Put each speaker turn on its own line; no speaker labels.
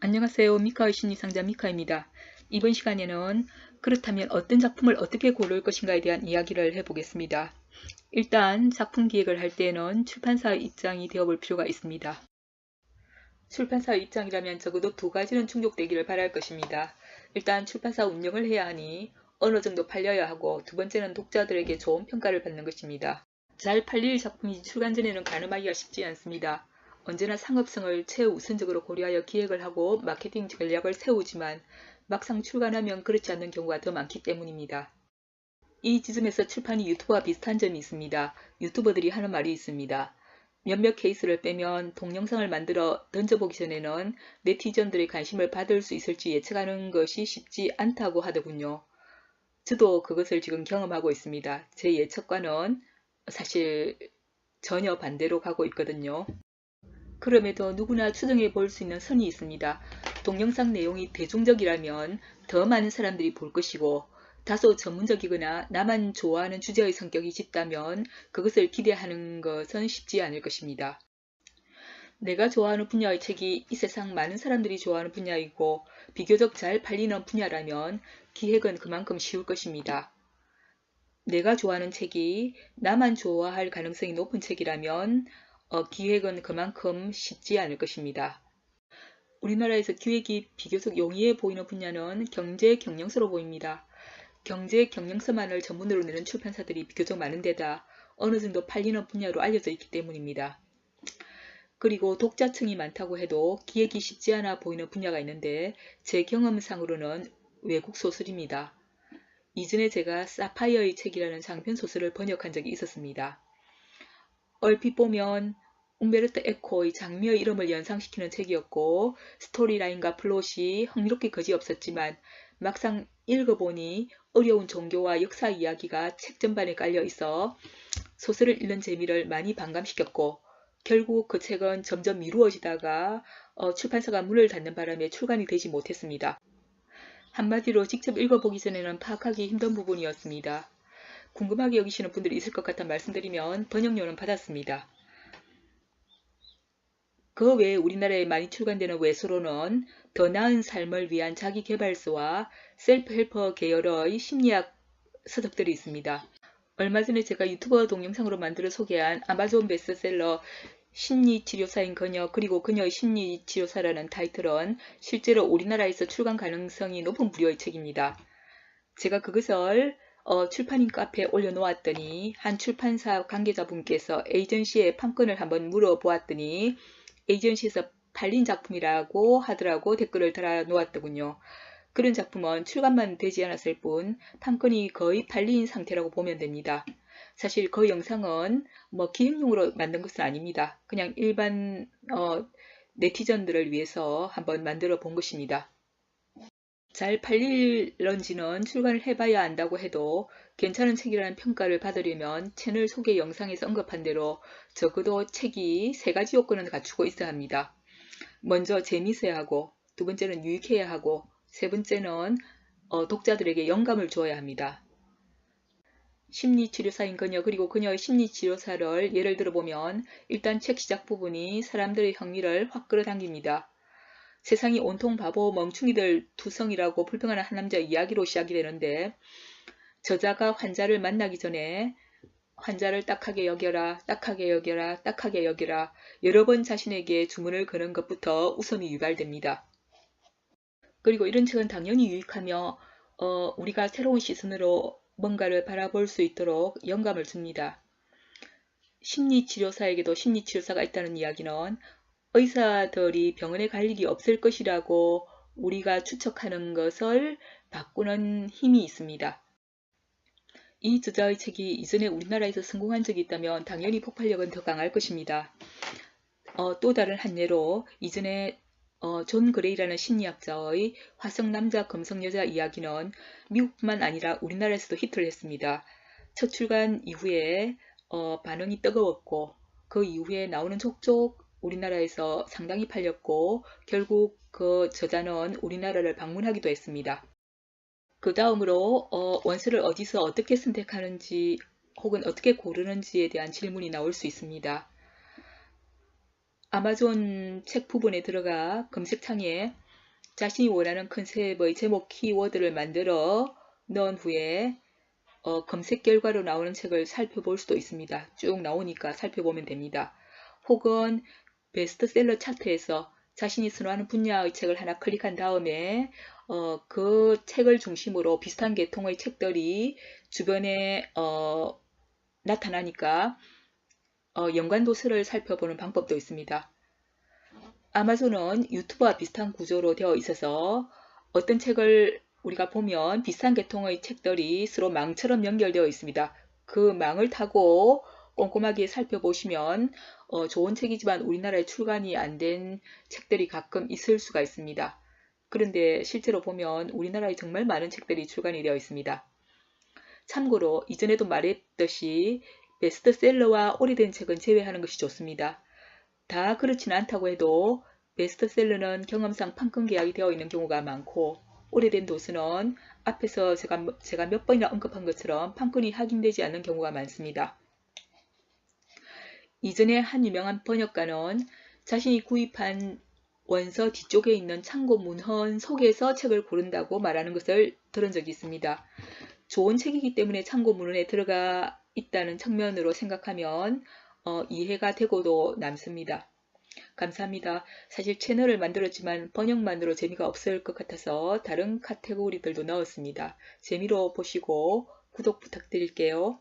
안녕하세요. 미카의 심리상자 미카입니다. 이번 시간에는 그렇다면 어떤 작품을 어떻게 고를 것인가에 대한 이야기를 해보겠습니다. 일단 작품 기획을 할 때에는 출판사의 입장이 되어볼 필요가 있습니다. 출판사의 입장이라면 적어도 두 가지는 충족되기를 바랄 것입니다. 일단 출판사 운영을 해야 하니 어느 정도 팔려야 하고, 두 번째는 독자들에게 좋은 평가를 받는 것입니다. 잘 팔릴 작품이 출간 전에는 가늠하기가 쉽지 않습니다. 언제나 상업성을 최우선적으로 고려하여 기획을 하고 마케팅 전략을 세우지만 막상 출간하면 그렇지 않는 경우가 더 많기 때문입니다. 이 지점에서 출판이 유튜버와 비슷한 점이 있습니다. 유튜버들이 하는 말이 있습니다. 몇몇 케이스를 빼면 동영상을 만들어 던져보기 전에는 네티즌들의 관심을 받을 수 있을지 예측하는 것이 쉽지 않다고 하더군요. 저도 그것을 지금 경험하고 있습니다. 제 예측과는 사실 전혀 반대로 가고 있거든요. 그럼에도 누구나 추정해 볼 수 있는 선이 있습니다. 동영상 내용이 대중적이라면 더 많은 사람들이 볼 것이고, 다소 전문적이거나 나만 좋아하는 주제의 성격이 짙다면 그것을 기대하는 것은 쉽지 않을 것입니다. 내가 좋아하는 분야의 책이 이 세상 많은 사람들이 좋아하는 분야이고 비교적 잘 팔리는 분야라면 기획은 그만큼 쉬울 것입니다. 내가 좋아하는 책이 나만 좋아할 가능성이 높은 책이라면 기획은 그만큼 쉽지 않을 것입니다. 우리나라에서 기획이 비교적 용이해 보이는 분야는 경제 경영서로 보입니다. 경제 경영서만을 전문으로 내는 출판사들이 비교적 많은 데다 어느 정도 팔리는 분야로 알려져 있기 때문입니다. 그리고 독자층이 많다고 해도 기획이 쉽지 않아 보이는 분야가 있는데, 제 경험상으로는 외국 소설입니다. 이전에 제가 사파이어의 책이라는 장편 소설을 번역한 적이 있었습니다. 얼핏 보면 움베르토 에코의 장미의 이름을 연상시키는 책이었고, 스토리라인과 플롯이 흥미롭게 거지없었지만 막상 읽어보니 어려운 종교와 역사 이야기가 책 전반에 깔려 있어 소설을 읽는 재미를 많이 반감시켰고, 결국 그 책은 점점 미루어지다가 출판사가 문을 닫는 바람에 출간이 되지 못했습니다. 한마디로 직접 읽어보기 전에는 파악하기 힘든 부분이었습니다. 궁금하게 여기시는 분들이 있을 것 같아 말씀드리면 번역료는 받았습니다. 그 외에 우리나라에 많이 출간되는 외소로는 더 나은 삶을 위한 자기계발서와 셀프 헬퍼 계열의 심리학 서적들이 있습니다. 얼마 전에 제가 유튜버 동영상으로 만들어 소개한 아마존 베스트셀러 심리치료사인 그녀, 그리고 그녀의 심리치료사라는 타이틀은 실제로 우리나라에서 출간 가능성이 높은 부류의 책입니다. 제가 그것을 출판인 카페에 올려놓았더니 한 출판사 관계자분께서 에이전시에 판권을 한번 물어보았더니 에이전시에서 팔린 작품이라고 하더라고 댓글을 달아놓았더군요. 그런 작품은 출간만 되지 않았을 뿐 판권이 거의 팔린 상태라고 보면 됩니다. 사실 그 영상은 기획용으로 만든 것은 아닙니다. 그냥 일반 네티즌들을 위해서 한번 만들어 본 것입니다. 잘 팔릴런지는 출간을 해봐야 안다고 해도 괜찮은 책이라는 평가를 받으려면 채널 소개 영상에서 언급한 대로 적어도 책이 3가지 요건은 갖추고 있어야 합니다. 먼저 재미있어야 하고, 두 번째는 유익해야 하고, 세 번째는 독자들에게 영감을 주어야 합니다. 심리치료사인 그녀, 그리고 그녀의 심리치료사를 예를 들어보면 일단 책 시작 부분이 사람들의 흥미를 확 끌어당깁니다. 세상이 온통 바보 멍충이들 투성이라고 불평하는 한 남자의 이야기로 시작이 되는데, 저자가 환자를 만나기 전에 환자를 딱하게 여겨라, 딱하게 여겨라, 딱하게 여겨라 여러 번 자신에게 주문을 거는 것부터 웃음이 유발됩니다. 그리고 이런 책은 당연히 유익하며 우리가 새로운 시선으로 뭔가를 바라볼 수 있도록 영감을 줍니다. 심리치료사에게도 심리치료사가 있다는 이야기는 의사들이 병원에 갈 일이 없을 것이라고 우리가 추측하는 것을 바꾸는 힘이 있습니다. 이 저자의 책이 이전에 우리나라에서 성공한 적이 있다면 당연히 폭발력은 더 강할 것입니다. 또 다른 한 예로 이전에 존 그레이라는 심리학자의 화성 남자 금성 여자 이야기는 미국뿐만 아니라 우리나라에서도 히트를 했습니다. 첫 출간 이후에 반응이 뜨거웠고, 그 이후에 나오는 족족 우리나라에서 상당히 팔렸고, 결국 그 저자는 우리나라를 방문하기도 했습니다. 그 다음으로 원서를 어디서 어떻게 선택하는지 혹은 어떻게 고르는지에 대한 질문이 나올 수 있습니다. 아마존 책 부분에 들어가 검색창에 자신이 원하는 컨셉의 제목 키워드를 만들어 넣은 후에 검색 결과로 나오는 책을 살펴볼 수도 있습니다. 쭉 나오니까 살펴보면 됩니다. 혹은 베스트셀러 차트에서 자신이 선호하는 분야의 책을 하나 클릭한 다음에 그 책을 중심으로 비슷한 계통의 책들이 주변에 나타나니까 연관도서를 살펴보는 방법도 있습니다. 아마존은 유튜브와 비슷한 구조로 되어 있어서 어떤 책을 우리가 보면 비슷한 계통의 책들이 서로 망처럼 연결되어 있습니다. 그 망을 타고 꼼꼼하게 살펴보시면 좋은 책이지만 우리나라에 출간이 안 된 책들이 가끔 있을 수가 있습니다. 그런데 실제로 보면 우리나라에 정말 많은 책들이 출간이 되어 있습니다. 참고로 이전에도 말했듯이 베스트셀러와 오래된 책은 제외하는 것이 좋습니다. 다 그렇지는 않다고 해도 베스트셀러는 경험상 판권 계약이 되어 있는 경우가 많고 오래된 도서는 앞에서 제가 몇 번이나 언급한 것처럼 판권이 확인되지 않는 경우가 많습니다. 이전에 한 유명한 번역가는 자신이 구입한 원서 뒤쪽에 있는 참고 문헌 속에서 책을 고른다고 말하는 것을 들은 적이 있습니다. 좋은 책이기 때문에 참고 문헌에 들어가 있다는 측면으로 생각하면 이해가 되고도 남습니다. 감사합니다. 사실 채널을 만들었지만 번역만으로 재미가 없을 것 같아서 다른 카테고리들도 넣었습니다. 재미로 보시고 구독 부탁드릴게요.